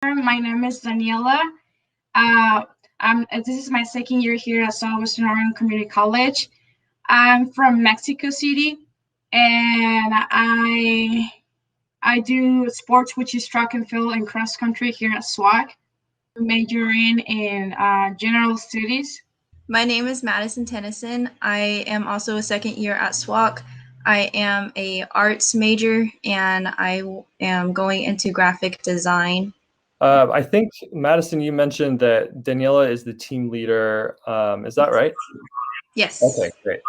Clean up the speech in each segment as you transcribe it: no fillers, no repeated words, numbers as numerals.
My name is Daniela. Uh, this is my second year here at Southwestern Community College. I'm from Mexico City, and I do sports, which is track and field and cross country here at SWAC, majoring in general studies. My name is Madison Tennyson. I am also a second year at SWAC. I am a arts major and I am going into graphic design. I think, Madison, you mentioned that Daniela is the team leader. Is that right? Yes. Okay, great.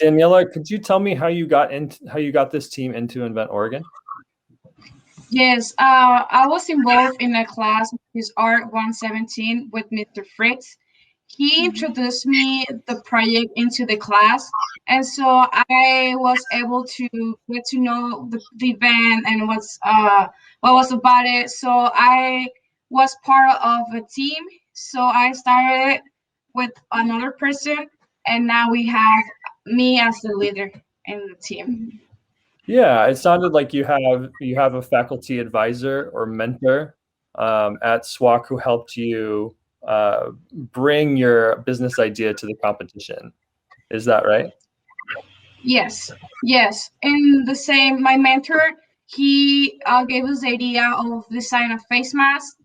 Daniela, could you tell me how you got this team into Invent Oregon? Yes, I was involved in a class, which is Art 117 with Mr. Fritz. He introduced me the project into the class, and so I was able to get to know the event and what was about it. So I was part of a team. So I started with another person, and now we have me as the leader in the team. Yeah, it sounded like you have a faculty advisor or mentor at SWAC who helped you bring your business idea to the competition. Is that right? Yes, yes. And the same, my mentor, he gave us the idea of design a face mask,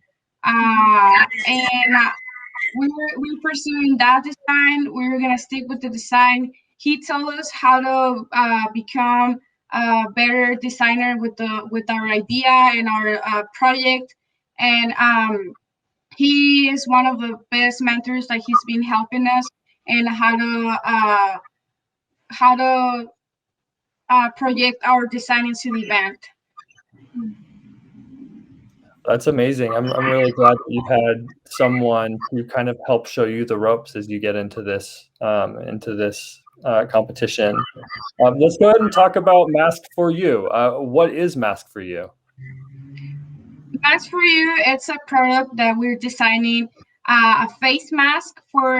and we're pursuing that design. We're gonna stick with the design. He told us how to become a better designer with our idea and our project, and he is one of the best mentors that he's been helping us and how to project our design into the event. That's amazing. I'm really glad that you had someone to kind of help show you the ropes as you get into this competition. Let's go ahead and talk about Mask2U. What is Mask2U? Mask2U, it's a product that we're designing a face mask for.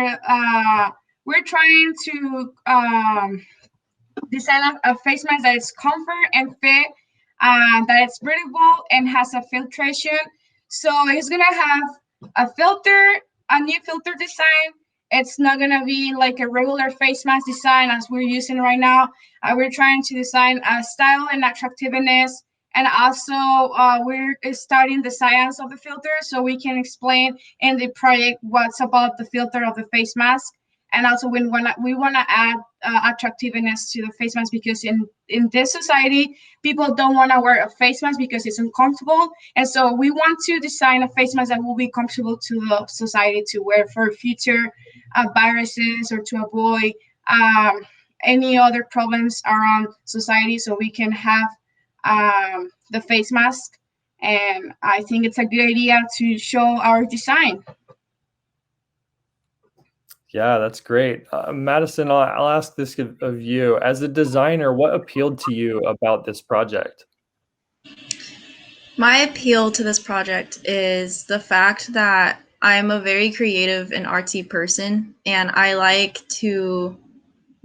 We're trying to design a face mask that is comfort and fit, that it's breathable and has a filtration. So it's gonna have a filter, a new filter design. It's not gonna be like a regular face mask design as we're using right now. We're trying to design a style and attractiveness, and also we're studying the science of the filter so we can explain in the project what's about the filter of the face mask. And also we want to add attractiveness to the face mask, because in this society people don't want to wear a face mask because it's uncomfortable, and so we want to design a face mask that will be comfortable to the society to wear for future viruses, or to avoid any other problems around society, so we can have the face mask. And I think it's a good idea to show our design. Yeah, that's great. Madison, I'll ask this of you. As a designer, what appealed to you about this project? My appeal to this project is the fact that I'm a very creative and artsy person, and I like to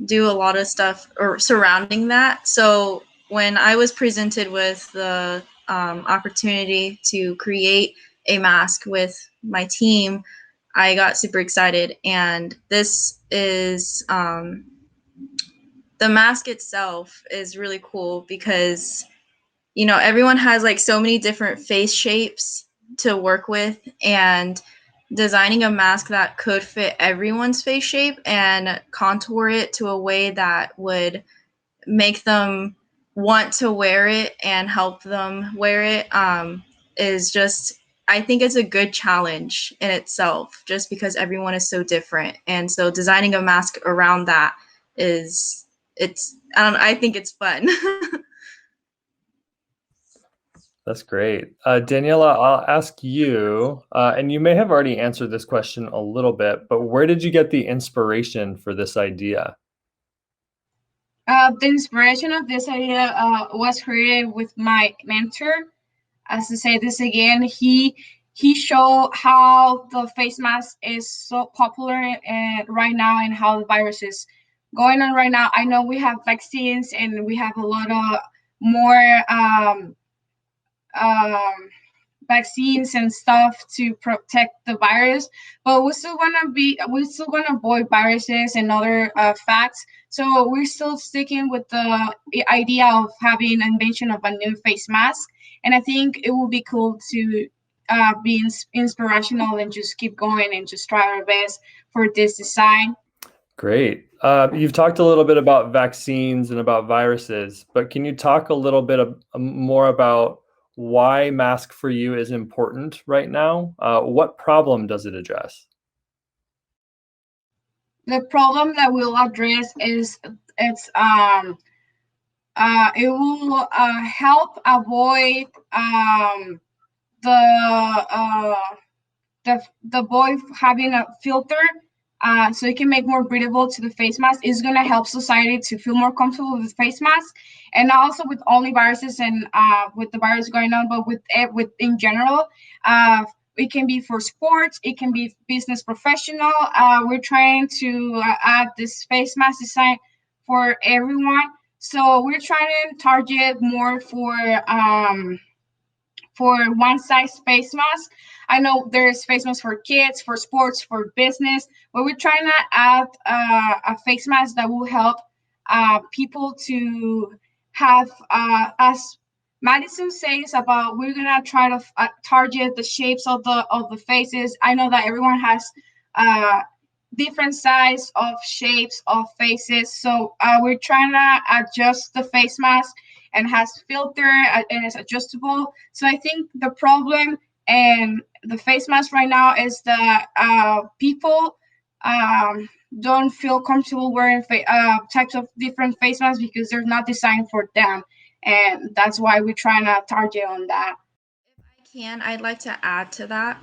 do a lot of stuff or surrounding that. So when I was presented with the opportunity to create a mask with my team, I got super excited. And this is the mask itself is really cool because everyone has like so many different face shapes to work with, and designing a mask that could fit everyone's face shape and contour it to a way that would make them want to wear it and help them wear it is just, I think it's a good challenge in itself, just because everyone is so different. And so designing a mask around that I think it's fun. That's great. Daniela, I'll ask you, and you may have already answered this question a little bit, but where did you get the inspiration for this idea? The inspiration of this idea was created with my mentor. As to say this again, he showed how the face mask is so popular right now, and how the virus is going on right now. I know we have vaccines and we have a lot of more um, vaccines and stuff to protect the virus, but we still want to avoid viruses and other facts. So we're still sticking with the idea of having an invention of a new face mask, and I think it will be cool to be inspirational and just keep going and just try our best for this design. Great. You've talked a little bit about vaccines and about viruses, but can you talk a little bit more about why Mask2U is important right now? What problem does it address? The problem that we'll address is it will help avoid the the boy having a filter, so it can make more breathable to the face mask. Is going to help society to feel more comfortable with face masks, and also with only viruses and with the virus going on, but with in general. It can be for sports, it can be business professional. We're trying to add this face mask design for everyone. So we're trying to target more for one size face mask. I know there's face masks for kids, for sports, for business, but we're trying to add a face mask that will help people to have, as Madison says about, we're gonna try to target the shapes of the faces. I know that everyone has different size of shapes of faces, so we're trying to adjust the face mask and has filter and is adjustable. So I think the problem and the face mask right now is that people don't feel comfortable wearing types of different face masks because they're not designed for them, and that's why we're trying to target on that. If I'd like to add to that.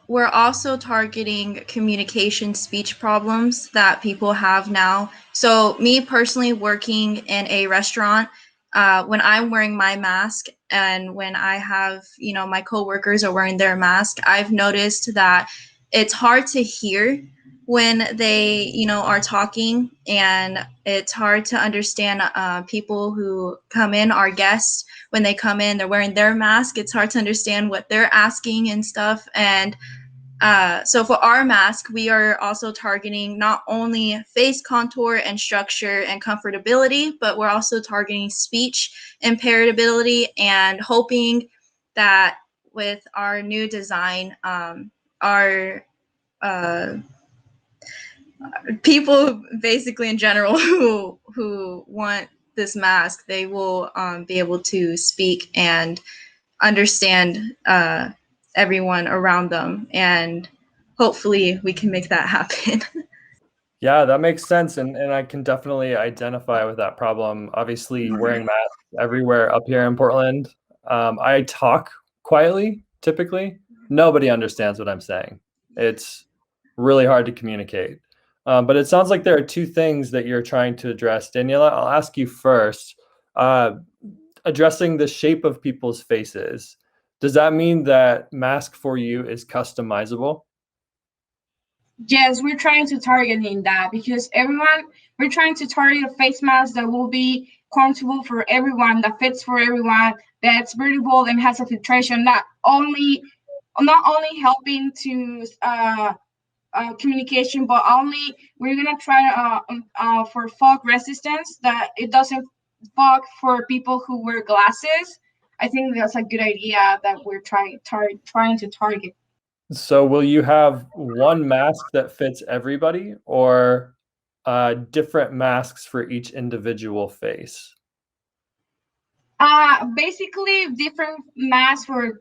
We're also targeting communication speech problems that people have now. So me personally working in a restaurant, when I'm wearing my mask and when I have, my coworkers are wearing their mask, I've noticed that it's hard to hear when they, are talking, and it's hard to understand people who come in, our guests, when they come in, they're wearing their mask. It's hard to understand what they're asking and stuff. And so for our mask, we are also targeting not only face contour and structure and comfortability, but we're also targeting speech imparability, and hoping that with our new design, our people basically in general who want this mask, they will be able to speak and understand everyone around them, and hopefully we can make that happen. Yeah, that makes sense, and I can definitely identify with that problem. Obviously, wearing masks everywhere up here in Portland. I talk quietly, typically. Nobody understands what I'm saying. It's really hard to communicate. But it sounds like there are two things that you're trying to address. Daniela, I'll ask you first. Addressing the shape of people's faces. Does that mean that Mask2U is customizable? Yes, we're trying to target in that because we're trying to target a face mask that will be comfortable for everyone, that fits for everyone, that's breathable and has a filtration, not only helping to communication, but we're gonna try for fog resistance, that it doesn't fog for people who wear glasses. I think that's a good idea that we're trying to target. So will you have one mask that fits everybody, or different masks for each individual face? Basically different masks for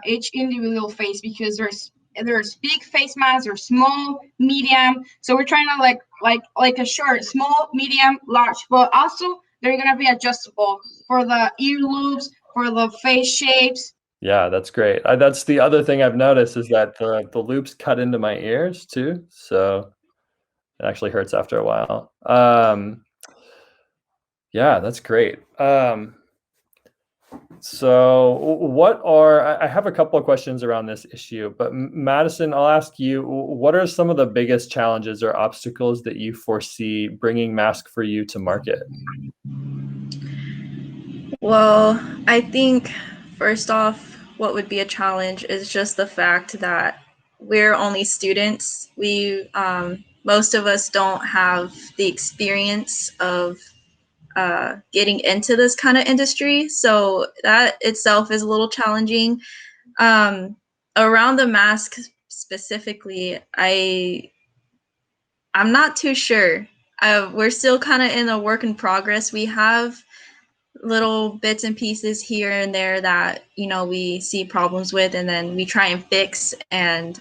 each individual face, because there's big face masks, or small, medium. So we're trying to like a short, small, medium, large, but also they're gonna be adjustable for the ear loops, for the face shapes. Yeah, that's great. That's the other thing I've noticed, is that the loops cut into my ears too, so it actually hurts after a while. Yeah, that's great. So I have a couple of questions around this issue, but Madison, I'll ask you, what are some of the biggest challenges or obstacles that you foresee bringing Mask2U to market? Well, I think first off, what would be a challenge is just the fact that we're only students. We most of us don't have the experience of getting into this kind of industry, so that itself is a little challenging. Around the mask specifically, I'm not too sure. We're still kind of in a work in progress. We have little bits and pieces here and there that, you know, we see problems with, and then we try and fix, and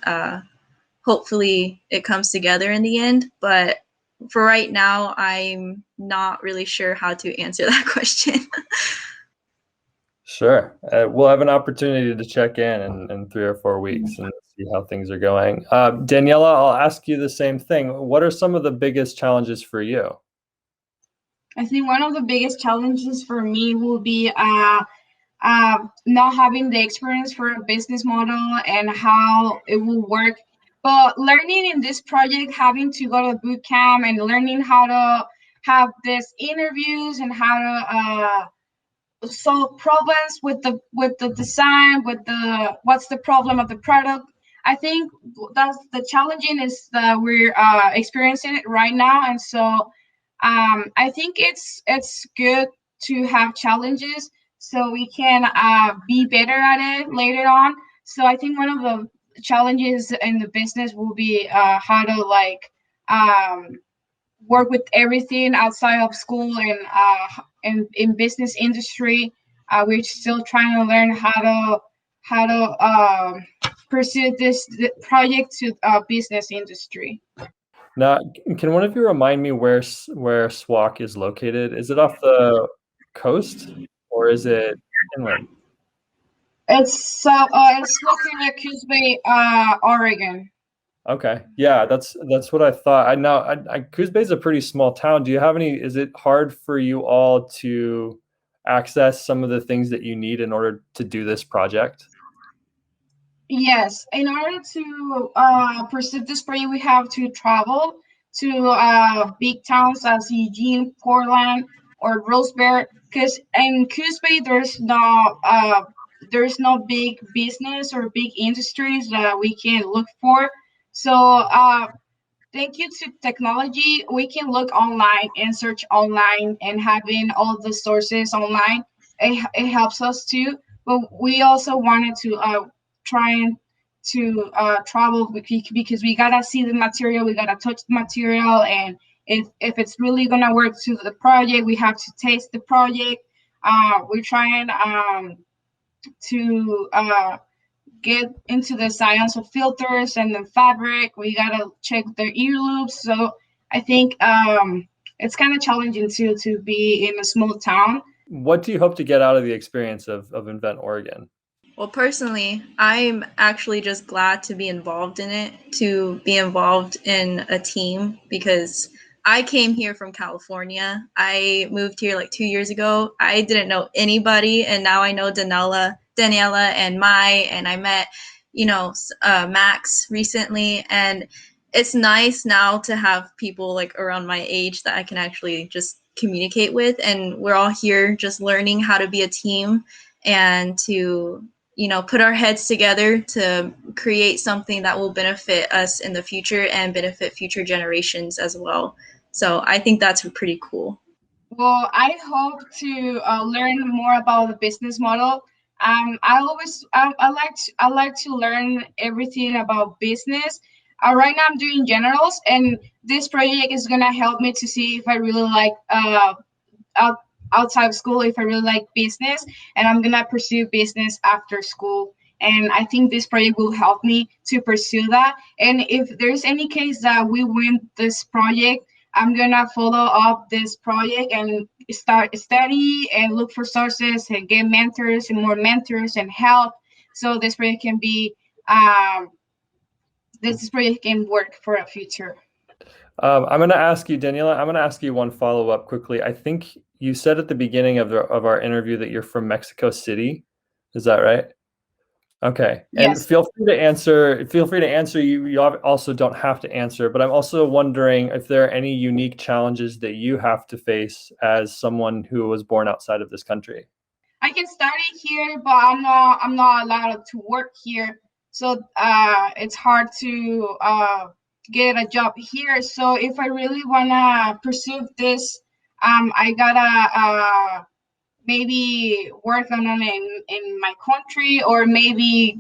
hopefully it comes together in the end. But for right now, I'm not really sure how to answer that question. Sure. We'll have an opportunity to check in 3 or 4 weeks and see how things are going. Daniela, I'll ask you the same thing. What are some of the biggest challenges for you? I think one of the biggest challenges for me will be not having the experience for a business model and how it will work. But learning in this project, having to go to boot camp and learning how to have these interviews and how to solve problems with the design, with the what's the problem of the product. I think that's the challenging is that we're experiencing it right now, and so I think it's good to have challenges so we can be better at it later on. So I think one of the challenges in the business will be how to like work with everything outside of school and in business industry. We're still trying to learn how to pursue this project to business industry. Now, can one of you remind me where SWOC is located? Is it off the coast or is it inland? It's located at Coos Bay, Oregon. Okay, yeah, that's what I thought. I know Coos Bay is a pretty small town. Do you have any? Is it hard for you all to access some of the things that you need in order to do this project? Yes, in order to pursue this project, we have to travel to big towns as Eugene, Portland, or Roseburg. Because in Coos Bay, there's no big business or big industries that we can look for. So thank you to technology, we can look online and search online, and having all the sources online, it helps us too. But we also wanted to trying to travel because we gotta see the material, we gotta touch the material, and if it's really gonna work to the project, we have to taste the project. We're trying to get into the science of filters and the fabric. We gotta check their ear loops. So I think it's kind of challenging too to be in a small town. What do you hope to get out of the experience of Invent Oregon? Well, personally, I'm actually just glad to be involved in it, to be involved in a team, because I came here from California. I moved here like 2 years ago. I didn't know anybody, and now I know Daniela and Mai, and I met, Max recently, and it's nice now to have people like around my age that I can actually just communicate with, and we're all here just learning how to be a team and to put our heads together to create something that will benefit us in the future and benefit future generations as well. So I think that's pretty cool. Well, I hope to learn more about the business model. I like to learn everything about business. Right now I'm doing generals, and this project is gonna help me to see if I really like outside of school, if I really like business, and I'm gonna pursue business after school. And I think this project will help me to pursue that. And if there's any case that we win this project, I'm gonna follow up this project and start study and look for sources and get mentors and more mentors and help, so this project can be this project can work for a future. I'm going to ask you, Daniela, I'm going to ask you one follow-up quickly. I think you said at the beginning of our interview that you're from Mexico City. Is that right? Okay. And Yes. feel free to answer. You also don't have to answer, but I'm also wondering if there are any unique challenges that you have to face as someone who was born outside of this country. I can study here, but I'm not allowed to work here. So it's hard to get a job here. So if I really wanna pursue this, I gotta maybe work on it in my country, or maybe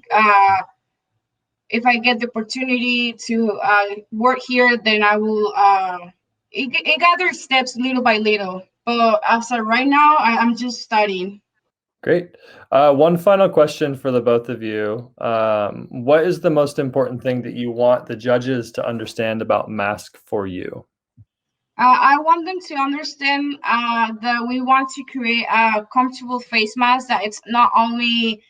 if I get the opportunity to work here, then I will. It gathers steps little by little. But as of right now, I'm just studying. Great. One final question for the both of you. What is the most important thing that you want the judges to understand about Mask2U? I want them to understand that we want to create a comfortable face mask that it's not only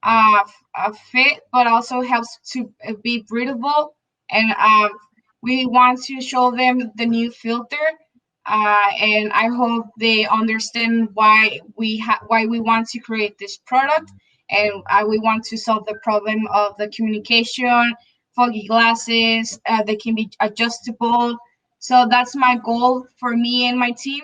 a fit, but also helps to be breathable. And we want to show them the new filter. And I hope they understand why we want to create this product, and we want to solve the problem of the communication, foggy glasses. They can be adjustable, so that's my goal for me and my team.